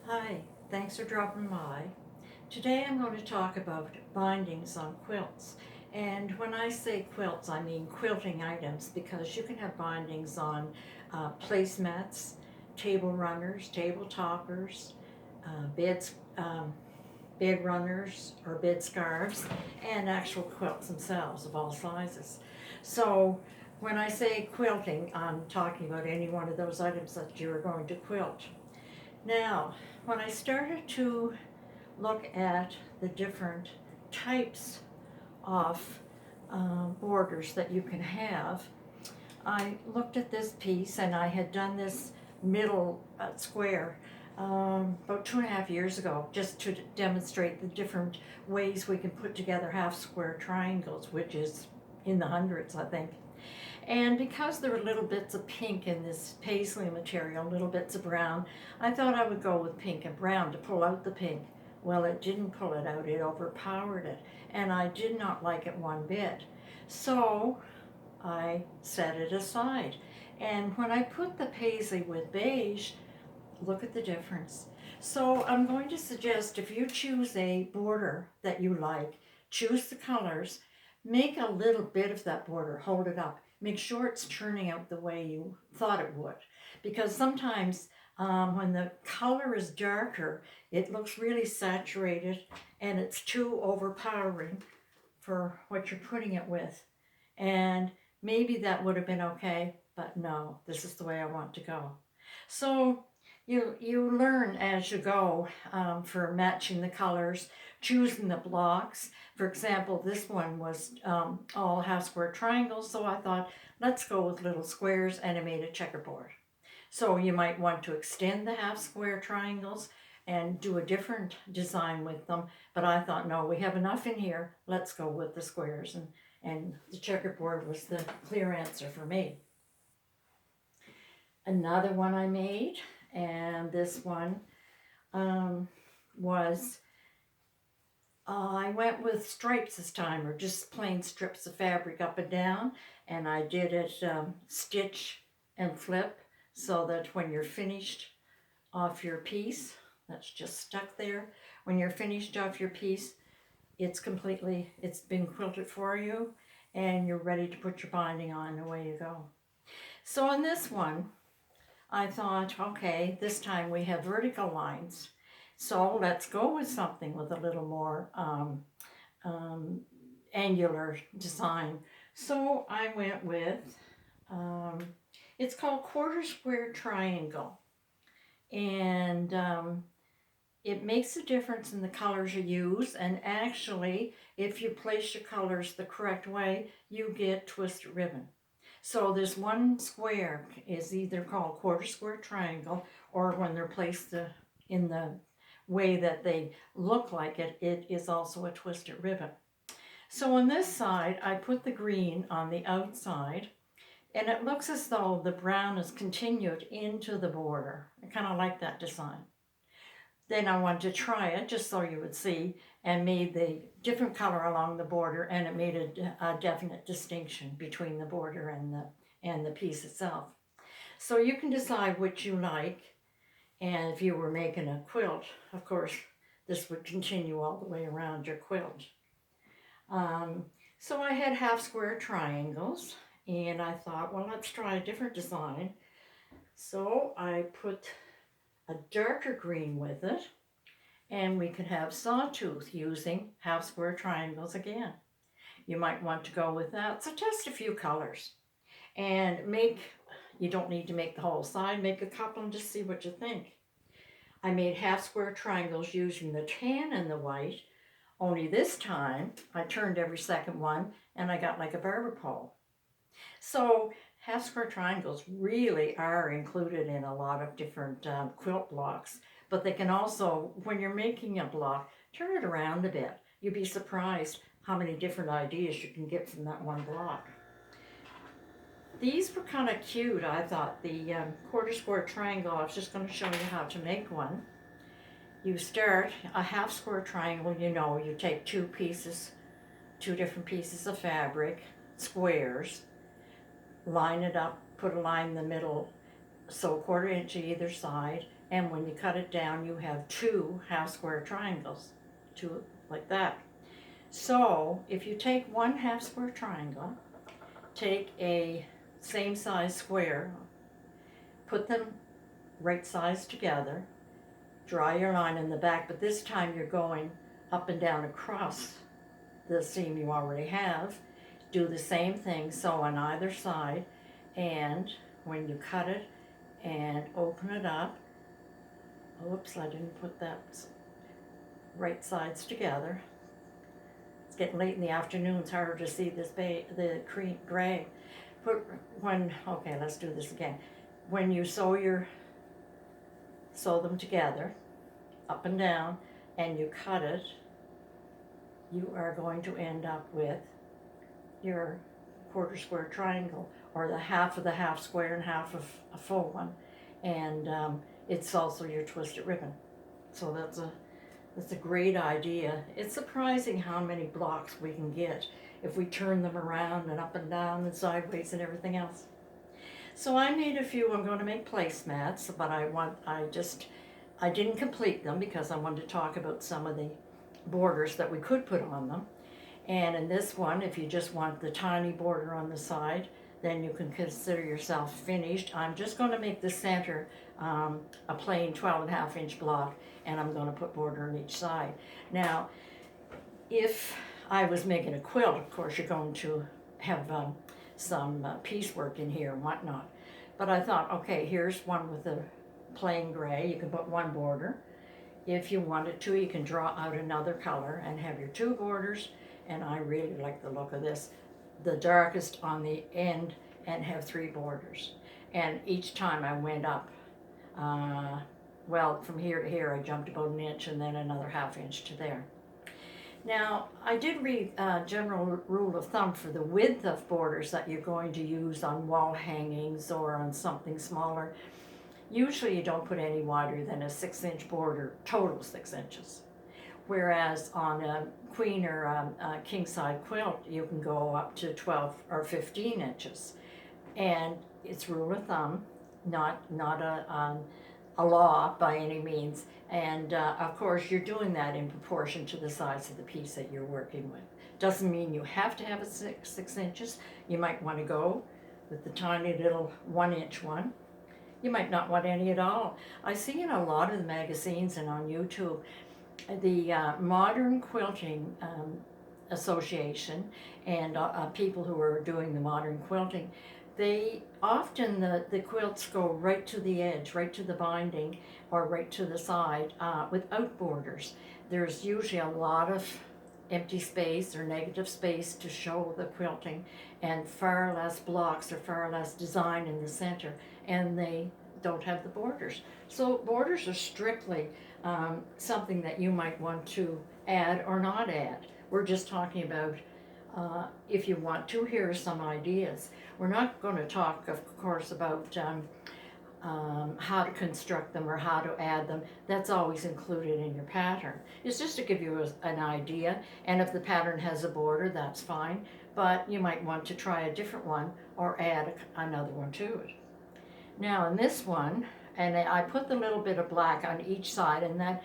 Hi, thanks for dropping by. Today I'm going to talk about bindings on quilts. And when I say quilts, I mean quilting items because you can have bindings on placemats, table runners, table toppers, beds, bed runners or bed scarves, and actual quilts themselves of all sizes. So when I say quilting, I'm talking about any one of those items that you're going to quilt. Now, when I started to look at the different types of borders that you can have, I looked at this piece and I had done this middle square about 2.5 years ago just to demonstrate the different ways we can put together half square triangles, which is in the hundreds, I think. And because there were little bits of pink in this paisley material, little bits of brown, I thought I would go with pink and brown to pull out the pink. Well, it didn't pull it out, it overpowered it, and I did not like it one bit. So I set it aside. And when I put the paisley with beige, look at the difference. So I'm going to suggest if you choose a border that you like, choose the colors, make a little bit of that border, hold it up. Make sure it's turning out the way you thought it would. Because sometimes when the color is darker, it looks really saturated and it's too overpowering for what you're putting it with. And maybe that would have been okay, but no, this is the way I want to go. So you learn as you go for matching the colors, choosing the blocks. For example, this one was all half square triangles, so I thought, let's go with little squares, and I made a checkerboard. So you might want to extend the half square triangles and do a different design with them, but I thought, no, we have enough in here, let's go with the squares, and the checkerboard was the clear answer for me. Another one I made, and this one was I went with stripes this time, or just plain strips of fabric up and down, and I did it stitch and flip so that when you're finished off your piece, that's just stuck there, when you're finished off your piece, it's been quilted for you, and you're ready to put your binding on, and away you go. So on this one, I thought, okay, this time we have vertical lines. So let's go with something with a little more um, angular design. So I went with, um, it's called quarter square triangle. And it makes a difference in the colors you use. And actually, if you place your colors the correct way, you get twisted ribbon. So this one square is either called quarter square triangle, or when they're placed in the way that they look like it, it is also a twisted ribbon. So on this side, I put the green on the outside, and it looks as though the brown is continued into the border. I kind of like that design. Then I wanted to try it just so you would see, and made the different color along the border, and it made a definite distinction between the border and the piece itself. So you can decide which you like, and if you were making a quilt, of course, this would continue all the way around your quilt. Um, so I had half square triangles, and I thought, well, let's try a different design. So I put a darker green with it, and we could have sawtooth using half square triangles again. You might want to go with that. So test a few colors and you don't need to make the whole side, make a couple and just see what you think. I made half square triangles using the tan and the white, only this time I turned every second one and I got like a barber pole. So half square triangles really are included in a lot of different quilt blocks, but they can also, when you're making a block, turn it around a bit. You'd be surprised how many different ideas you can get from that one block. These were kind of cute, I thought. The quarter square triangle, I was just going to show you how to make one. You start a half square triangle, you take two different pieces of fabric, squares, line it up, put a line in the middle, so a quarter inch either side, and when you cut it down, you have 2 half square triangles, 2 like that. So if you take 1 half square triangle, take a same size square, put them right sides together, draw your line in the back, but this time you're going up and down across the seam you already have. Do the same thing, sew on either side, and when you cut it and open it up, oops, I didn't put that right sides together. It's getting late in the afternoon, it's harder to see this the cream gray. Okay, let's do this again. When you sew them together, up and down, and you cut it, you are going to end up with your quarter square triangle, or the half of the half square and half of a full one, and it's also your twisted ribbon. So that's a great idea. It's surprising how many blocks we can get if we turn them around and up and down and sideways and everything else. So I made a few. I'm going to make placemats, but I didn't complete them because I wanted to talk about some of the borders that we could put on them. And in this one, if you just want the tiny border on the side, then you can consider yourself finished. I'm just going to make the center a plain 12.5-inch block, and I'm going to put border on each side. Now, if I was making a quilt, of course, you're going to have some piecework in here and whatnot. But I thought, okay, here's one with a plain gray. You can put one border. If you wanted to, you can draw out another color and have your 2 borders. And I really like the look of this. The darkest on the end, and have 3 borders. And each time I went up, well, from here to here, I jumped about 1 inch and then another 1/2 inch to there. Now, I did read general rule of thumb for the width of borders that you're going to use on wall hangings or on something smaller. Usually you don't put any wider than a 6-inch border, total 6 inches. Whereas on a queen or a king side quilt, you can go up to 12 or 15 inches. And it's rule of thumb, not a law by any means. And of course, you're doing that in proportion to the size of the piece that you're working with. Doesn't mean you have to have a 6 inches. You might want to go with the tiny little 1-inch one. You might not want any at all. I see in a lot of the magazines and on YouTube, the Modern Quilting Association and people who are doing the modern quilting, they often, the quilts go right to the edge, right to the binding, or right to the side without borders. There's usually a lot of empty space or negative space to show the quilting, and far less blocks or far less design in the center, and they don't have the borders. So borders are strictly something that you might want to add or not add. We're just talking about if you want to. Here are some ideas. We're not going to talk, of course, about how to construct them or how to add them. That's always included in your pattern. It's just to give you an idea, and if the pattern has a border, that's fine, but you might want to try a different one or add another one to it. Now in this one, and I put the little bit of black on each side, and that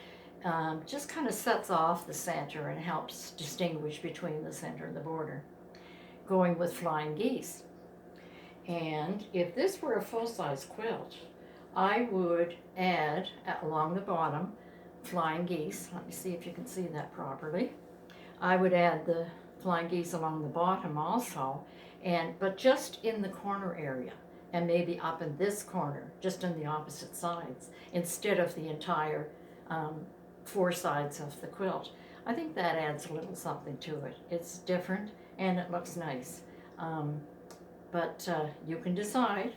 just kind of sets off the center and helps distinguish between the center and the border. Going with flying geese. And if this were a full-size quilt, I would add along the bottom flying geese. Let me see if you can see that properly. I would add the flying geese along the bottom also, but just in the corner area, and maybe up in this corner, just on the opposite sides, instead of the entire 4 sides of the quilt. I think that adds a little something to it. It's different and it looks nice. But you can decide.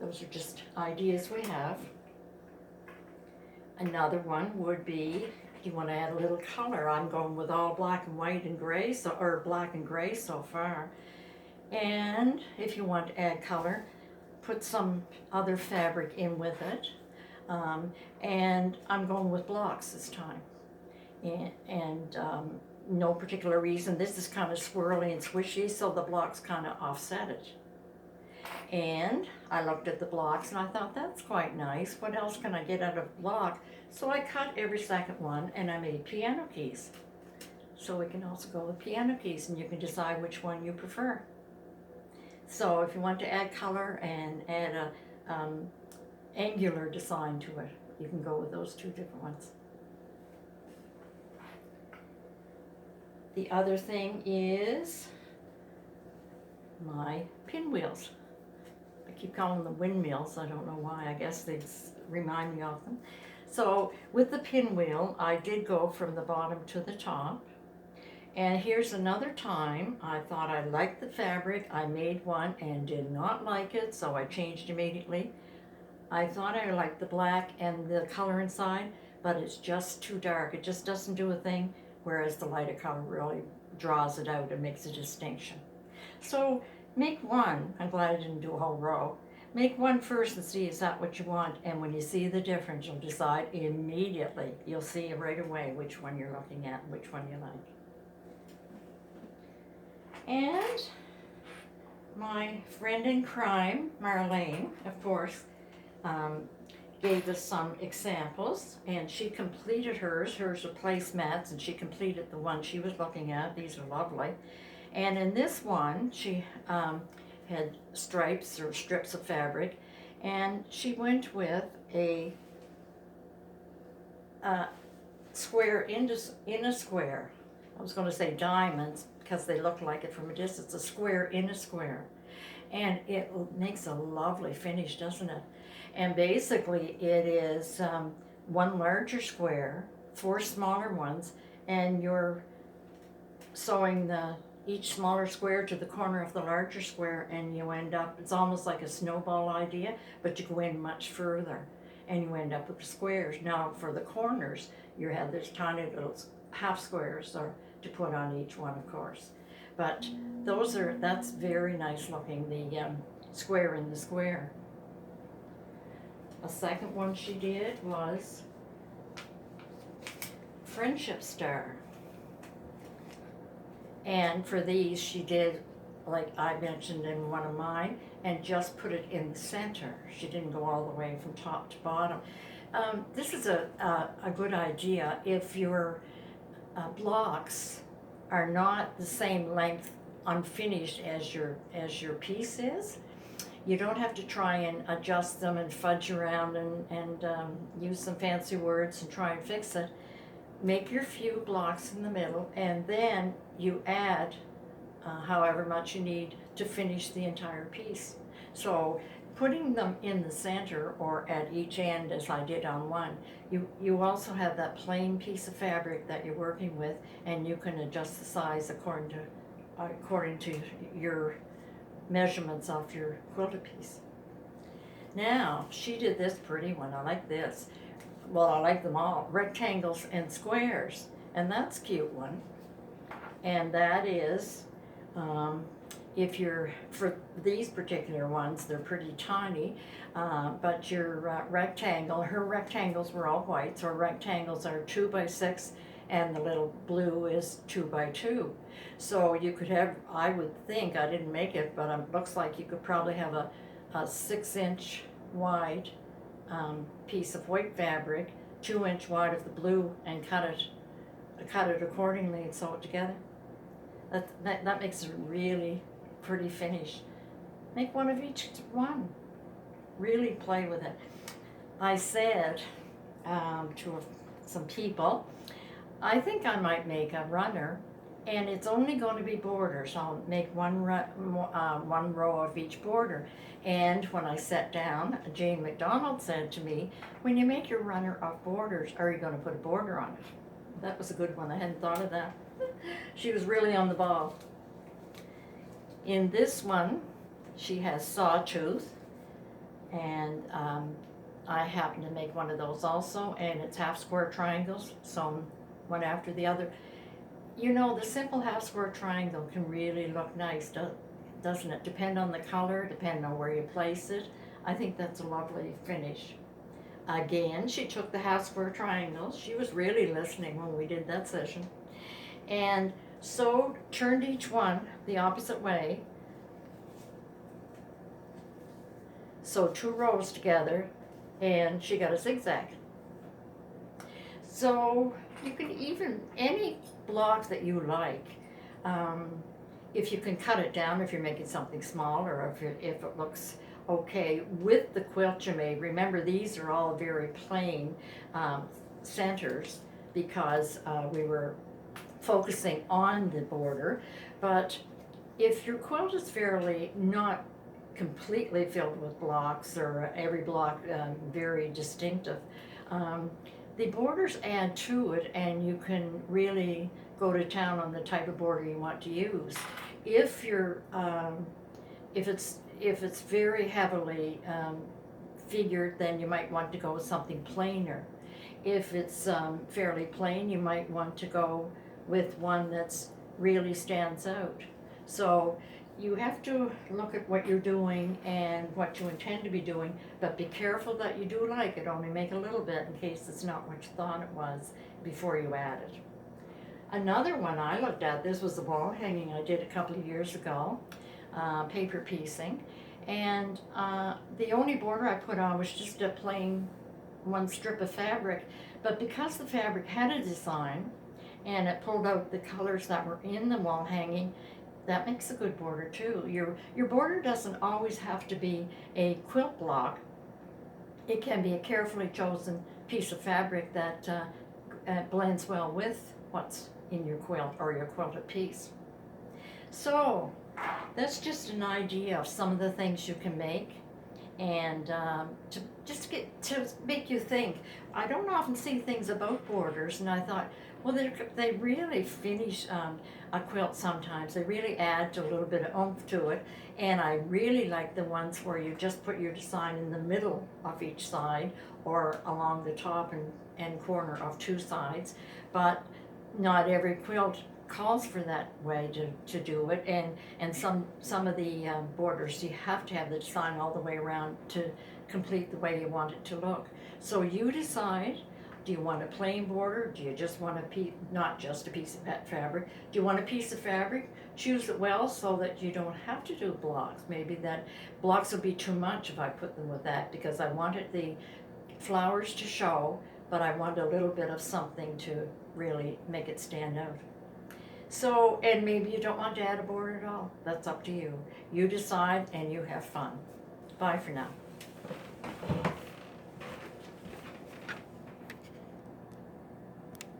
Those are just ideas we have. Another one would be, if you want to add a little color, I'm going with all black and white and gray, or black and gray so far. And if you want to add color, put some other fabric in with it. And I'm going with blocks this time. And no particular reason. This is kind of swirly and swishy, so the blocks kind of offset it. And I looked at the blocks and I thought, that's quite nice. What else can I get out of a block? So I cut every second one and I made piano keys. So we can also go with piano keys and you can decide which one you prefer. So if you want to add color and add a angular design to it, you can go with those two different ones. The other thing is my pinwheels. I keep calling them windmills. I don't know why. I guess they remind me of them. So with the pinwheel, I did go from the bottom to the top. And here's another time I thought I liked the fabric. I made one and did not like it, so I changed immediately. I thought I liked the black and the color inside, but it's just too dark. It just doesn't do a thing, whereas the lighter color really draws it out and makes a distinction. So make one. I'm glad I didn't do a whole row. Make one first and see is that what you want, and when you see the difference, you'll decide immediately. You'll see right away which one you're looking at and which one you like. And my friend in crime, Marlene, of course, gave us some examples, and she completed hers. Hers are placemats, and she completed the one she was looking at. These are lovely. And in this one, she had stripes or strips of fabric, and she went with a square in a square. I was going to say diamonds because they look like it from a distance. A square in a square. And it makes a lovely finish, doesn't it? And basically it is one larger square, 4 smaller ones, and you're sewing each smaller square to the corner of the larger square, and you end up, it's almost like a snowball idea, but you go in much further and you end up with the squares. Now for the corners, you have this tiny little half squares to put on each one, of course. But that's very nice looking, the square in the square. A second one she did was Friendship Star. And for these she did, like I mentioned in one of mine, and just put it in the center. She didn't go all the way from top to bottom. This is a good idea if your blocks are not the same length unfinished as your piece is. You don't have to try and adjust them and fudge around and use some fancy words and try and fix it. Make your few blocks in the middle, and then you add however much you need to finish the entire piece. So putting them in the center or at each end, as I did on one, you also have that plain piece of fabric that you're working with, and you can adjust the size according to your measurements of your quilted piece. Now, she did this pretty one. I like this. Well, I like them all. Rectangles and squares. And that's a cute one. And that is, for these particular ones, they're pretty tiny, but your rectangle, her rectangles were all white, so her rectangles are 2 by 6, and the little blue is 2 by 2. So you could have, I would think, I didn't make it, but it looks like you could probably have a 6-inch wide piece of white fabric, 2-inch wide of the blue, and cut it accordingly and sew it together. That makes a really pretty finish. Make one of each one. Really play with it. I said to some people, I think I might make a runner, and it's only going to be borders. I'll make one row of each border. And when I sat down, Jane McDonald said to me, when you make your runner of borders, are you going to put a border on it? That was a good one. I hadn't thought of that. She was really on the ball. In this one, she has sawtooth, and I happen to make one of those also, and it's half square triangles, sewn one after the other. You know, the simple half square triangle can really look nice, doesn't it? Depend on the color, depending on where you place it. I think that's a lovely finish. Again, she took the half square triangles. She was really listening when we did that session. And turned each one the opposite way, sew 2 rows together, and she got a zigzag. So you can even, any block that you like, if you can cut it down, if you're making something small, or if it looks okay with the quilt you made. Remember, these are all very plain centers, because we were focusing on the border. But if your quilt is fairly not completely filled with blocks, or every block very distinctive, um, the borders add to it, and you can really go to town on the type of border you want to use. If you're if it's very heavily figured, then you might want to go with something plainer. If it's fairly plain, you might want to go with one that's really stands out. So you have to look at what you're doing and what you intend to be doing, but be careful that you do like it. Only make a little bit in case it's not what you thought it was before you add it. Another one I looked at, this was the wall hanging I did a couple of years ago, paper piecing, and the only border I put on was just a plain one strip of fabric, but because the fabric had a design and it pulled out the colors that were in the wall hanging, that makes a good border too. Your border doesn't always have to be a quilt block. It can be a carefully chosen piece of fabric that blends well with what's in your quilt or your quilted piece. So that's just an idea of some of the things you can make, and to make you think. I don't often see things about borders, and I thought, well, they really finish a quilt sometimes. They really add a little bit of oomph to it, and I really like the ones where you just put your design in the middle of each side, or along the top and corner of 2 sides. But not every quilt calls for that way to do it, and some of the borders, you have to have the design all the way around to complete the way you want it to look. So you decide, do you want a plain border? Do you just want not just a piece of fabric? Do you want a piece of fabric? Choose it well so that you don't have to do blocks. Maybe that blocks will be too much if I put them with that, because I wanted the flowers to show, but I want a little bit of something to really make it stand out. So, and maybe you don't want to add a border at all. That's up to you. You decide and you have fun. Bye for now.